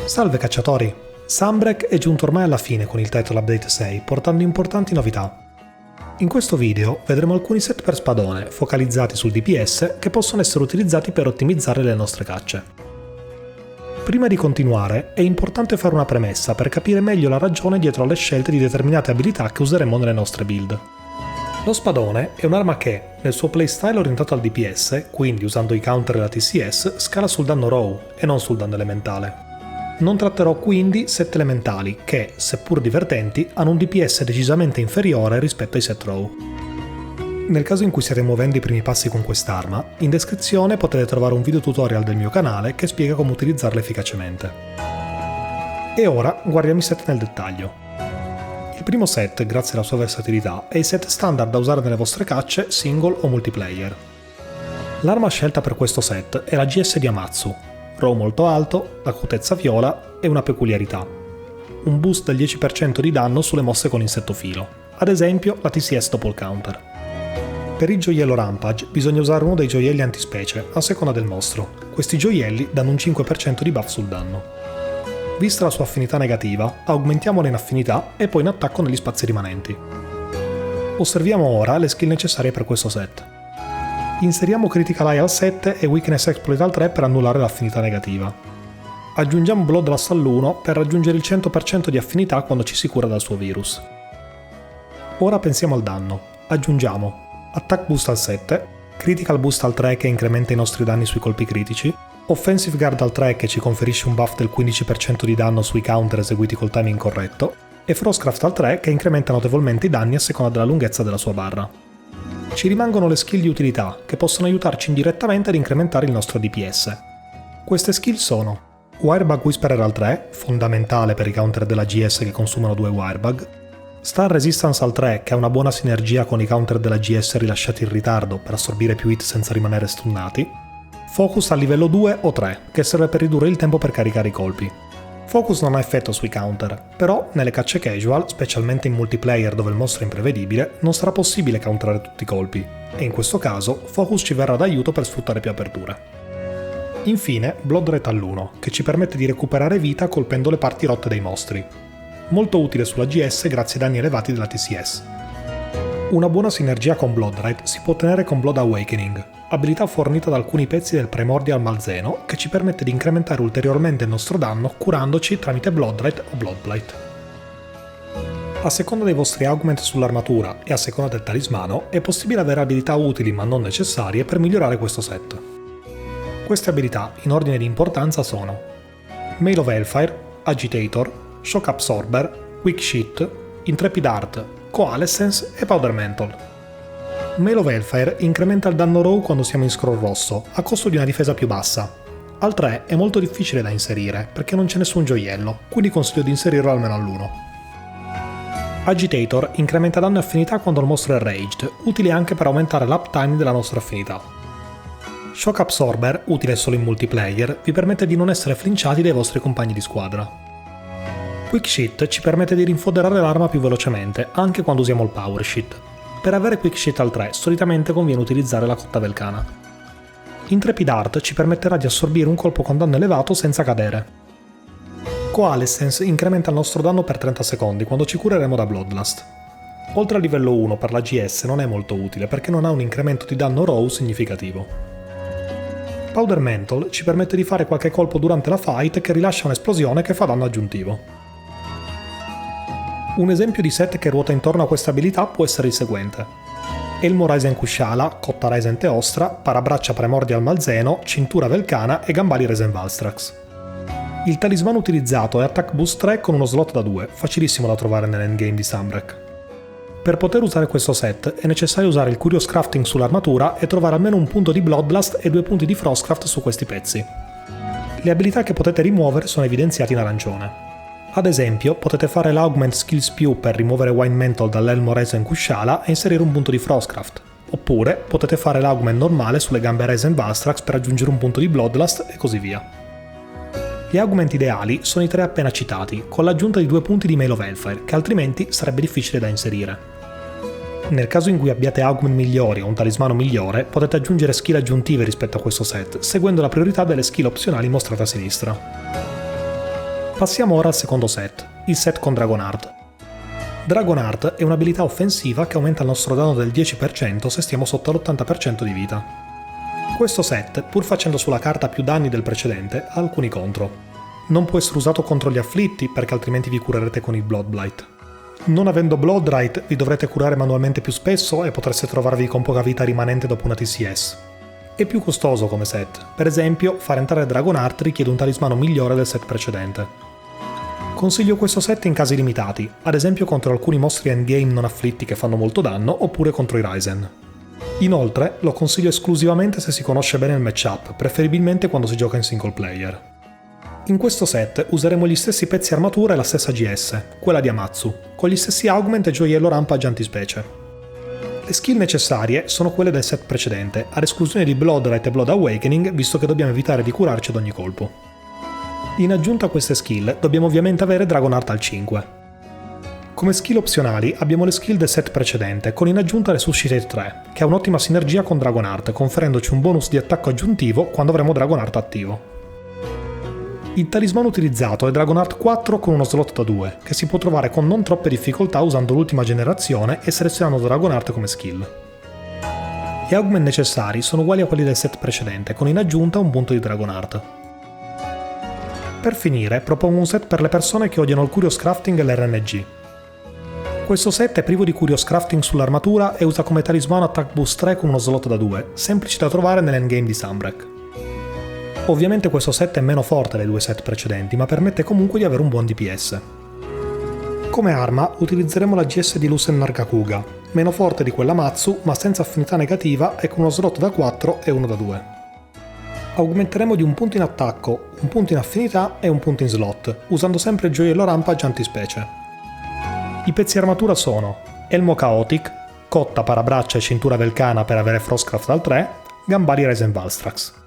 Salve cacciatori! Sunbreak è giunto ormai alla fine con il Title Update 6, portando importanti novità. In questo video vedremo alcuni set per spadone, focalizzati sul DPS, che possono essere utilizzati per ottimizzare le nostre cacce. Prima di continuare, è importante fare una premessa per capire meglio la ragione dietro alle scelte di determinate abilità che useremo nelle nostre build. Lo spadone è un'arma che, nel suo playstyle orientato al DPS, quindi usando i counter e la TCS, scala sul danno raw e non sul danno elementale. Non tratterò quindi set elementali che, seppur divertenti, hanno un DPS decisamente inferiore rispetto ai set raw. Nel caso in cui stiate muovendo i primi passi con quest'arma, in descrizione potete trovare un video tutorial del mio canale che spiega come utilizzarla efficacemente. E ora guardiamo i set nel dettaglio. Il primo set, grazie alla sua versatilità, è il set standard da usare nelle vostre cacce, single o multiplayer. L'arma scelta per questo set è la GS di Amatsu. Raw molto alto, acutezza viola e una peculiarità: un boost del 10% di danno sulle mosse con insetto filo, ad esempio la TCS dopo il counter. Per il gioiello Rampage bisogna usare uno dei gioielli antispecie, a seconda del mostro. Questi gioielli danno un 5% di buff sul danno. Vista la sua affinità negativa, aumentiamola in affinità e poi in attacco negli spazi rimanenti. Osserviamo ora le skill necessarie per questo set. Inseriamo Critical Eye al 7 e Weakness Exploit al 3 per annullare l'affinità negativa. Aggiungiamo Bloodlust all'1 per raggiungere il 100% di affinità quando ci si cura dal suo virus. Ora pensiamo al danno. Aggiungiamo Attack Boost al 7, Critical Boost al 3 che incrementa i nostri danni sui colpi critici, Offensive Guard al 3 che ci conferisce un buff del 15% di danno sui counter eseguiti col timing corretto, e Frostcraft al 3 che incrementa notevolmente i danni a seconda della lunghezza della sua barra. Ci rimangono le skill di utilità, che possono aiutarci indirettamente ad incrementare il nostro DPS. Queste skill sono Wirebug Whisperer al 3, fondamentale per i counter della GS che consumano 2 Wirebug, Stun Resistance al 3, che ha una buona sinergia con i counter della GS rilasciati in ritardo per assorbire più hit senza rimanere stunnati, Focus al livello 2 o 3, che serve per ridurre il tempo per caricare i colpi. Focus non ha effetto sui counter, però nelle cacce casual, specialmente in multiplayer dove il mostro è imprevedibile, non sarà possibile counterare tutti i colpi, e in questo caso Focus ci verrà d'aiuto per sfruttare più aperture. Infine, Blood Rate all'1, che ci permette di recuperare vita colpendo le parti rotte dei mostri. Molto utile sulla GS grazie ai danni elevati della TCS. Una buona sinergia con Blood Rate si può ottenere con Blood Awakening, abilità fornita da alcuni pezzi del Primordial Malzeno che ci permette di incrementare ulteriormente il nostro danno curandoci tramite Blood Rate o Bloodblight. A seconda dei vostri augment sull'armatura e a seconda del talismano è possibile avere abilità utili ma non necessarie per migliorare questo set. Queste abilità, in ordine di importanza, sono Mail of Hellfire, Agitator, Shock Absorber, Quick Shit, Intrepid Art, Coalescence e Powder Mantle. Mail of Hellfire incrementa il danno raw quando siamo in scroll rosso, a costo di una difesa più bassa. Al 3 è molto difficile da inserire, perché non c'è nessun gioiello, quindi consiglio di inserirlo almeno all'1. Agitator incrementa danno e affinità quando il mostro è raged, utile anche per aumentare l'uptime della nostra affinità. Shock Absorber, utile solo in multiplayer, vi permette di non essere flinciati dai vostri compagni di squadra. Quick Shit ci permette di rinfoderare l'arma più velocemente, anche quando usiamo il Power Shit. Per avere Quick Shit al 3, solitamente conviene utilizzare la cotta Velcana. Intrepid Art ci permetterà di assorbire un colpo con danno elevato senza cadere. Coalescence incrementa il nostro danno per 30 secondi quando ci cureremo da Bloodlust. Oltre al livello 1 per la GS non è molto utile perché non ha un incremento di danno raw significativo. Powder Mantle ci permette di fare qualche colpo durante la fight che rilascia un'esplosione che fa danno aggiuntivo. Un esempio di set che ruota intorno a questa abilità può essere il seguente: Elmo Ryzen Kushala, Cotta Ryzen Teostra, Parabraccia Primordial Malzeno, Cintura Velcana e Gambali Ryzen Valstrax. Il talismano utilizzato è Attack Boost 3 con uno slot da 2, facilissimo da trovare nell'endgame di Sunbreak. Per poter usare questo set è necessario usare il Curious Crafting sull'armatura e trovare almeno un punto di Bloodlust e 2 punti di Frostcraft su questi pezzi. Le abilità che potete rimuovere sono evidenziate in arancione. Ad esempio, potete fare l'Augment Skill Spew per rimuovere Wine Mantle dall'Elmo Ryzen Kushala e inserire un punto di Frostcraft. Oppure potete fare l'Augment normale sulle gambe Ryzen Valstrax per aggiungere un punto di Bloodlust e così via. Gli augment ideali sono i 3 appena citati, con l'aggiunta di 2 punti di Mail of Hellfire, che altrimenti sarebbe difficile da inserire. Nel caso in cui abbiate augment migliori o un talismano migliore, potete aggiungere skill aggiuntive rispetto a questo set, seguendo la priorità delle skill opzionali mostrate a sinistra. Passiamo ora al secondo set, il set con Dragonheart. Dragonheart è un'abilità offensiva che aumenta il nostro danno del 10% se stiamo sotto l'80% di vita. Questo set, pur facendo sulla carta più danni del precedente, ha alcuni contro. Non può essere usato contro gli afflitti perché altrimenti vi curerete con il Blood Blight. Non avendo Bloodright vi dovrete curare manualmente più spesso e potreste trovarvi con poca vita rimanente dopo una TCS. È più costoso come set, per esempio far entrare Dragonheart richiede un talismano migliore del set precedente. Consiglio questo set in casi limitati, ad esempio contro alcuni mostri endgame non afflitti che fanno molto danno oppure contro i Ryzen. Inoltre lo consiglio esclusivamente se si conosce bene il matchup, preferibilmente quando si gioca in single player. In questo set useremo gli stessi pezzi armatura e la stessa GS, quella di Amatsu, con gli stessi augment e gioiello rampage antispecie. Le skill necessarie sono quelle del set precedente, ad esclusione di Bloodright e Blood Awakening, visto che dobbiamo evitare di curarci ad ogni colpo. In aggiunta a queste skill dobbiamo ovviamente avere Dragonheart al 5. Come skill opzionali abbiamo le skill del set precedente, con in aggiunta le Suscitate 3, che ha un'ottima sinergia con Dragonheart, conferendoci un bonus di attacco aggiuntivo quando avremo Dragonheart attivo. Il talismano utilizzato è Dragonheart 4 con uno slot da 2, che si può trovare con non troppe difficoltà usando l'ultima generazione e selezionando Dragonheart come skill. Gli augment necessari sono uguali a quelli del set precedente, con in aggiunta un punto di Dragonheart. Per finire, propongo un set per le persone che odiano il Curious Crafting e l'RNG. Questo set è privo di Curious Crafting sull'armatura e usa come talismano Attack Boost 3 con uno slot da 2, semplici da trovare nell'endgame di Sunbreak. Ovviamente questo set è meno forte dei due set precedenti, ma permette comunque di avere un buon DPS. Come arma utilizzeremo la GS di Lucen Nargacuga, meno forte di quella Matsu, ma senza affinità negativa e con uno slot da 4 e uno da 2. Augmenteremo di un punto in attacco, un punto in affinità e un punto in slot, usando sempre il gioiello rampage antispecie. I pezzi armatura sono Elmo Chaotic, cotta, parabraccia e cintura Velcana per avere Frostcraft al 3, gambali Ryzen Valstrax.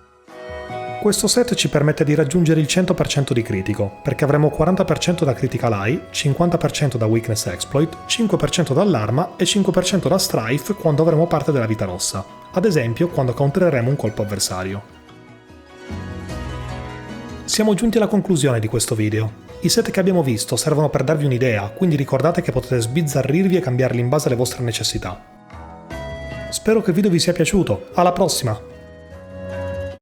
Questo set ci permette di raggiungere il 100% di critico, perché avremo 40% da Critical Eye, 50% da Weakness Exploit, 5% dall'arma e 5% da Strife quando avremo parte della vita rossa, ad esempio quando countereremo un colpo avversario. Siamo giunti alla conclusione di questo video. I set che abbiamo visto servono per darvi un'idea, quindi ricordate che potete sbizzarrirvi e cambiarli in base alle vostre necessità. Spero che il video vi sia piaciuto, alla prossima!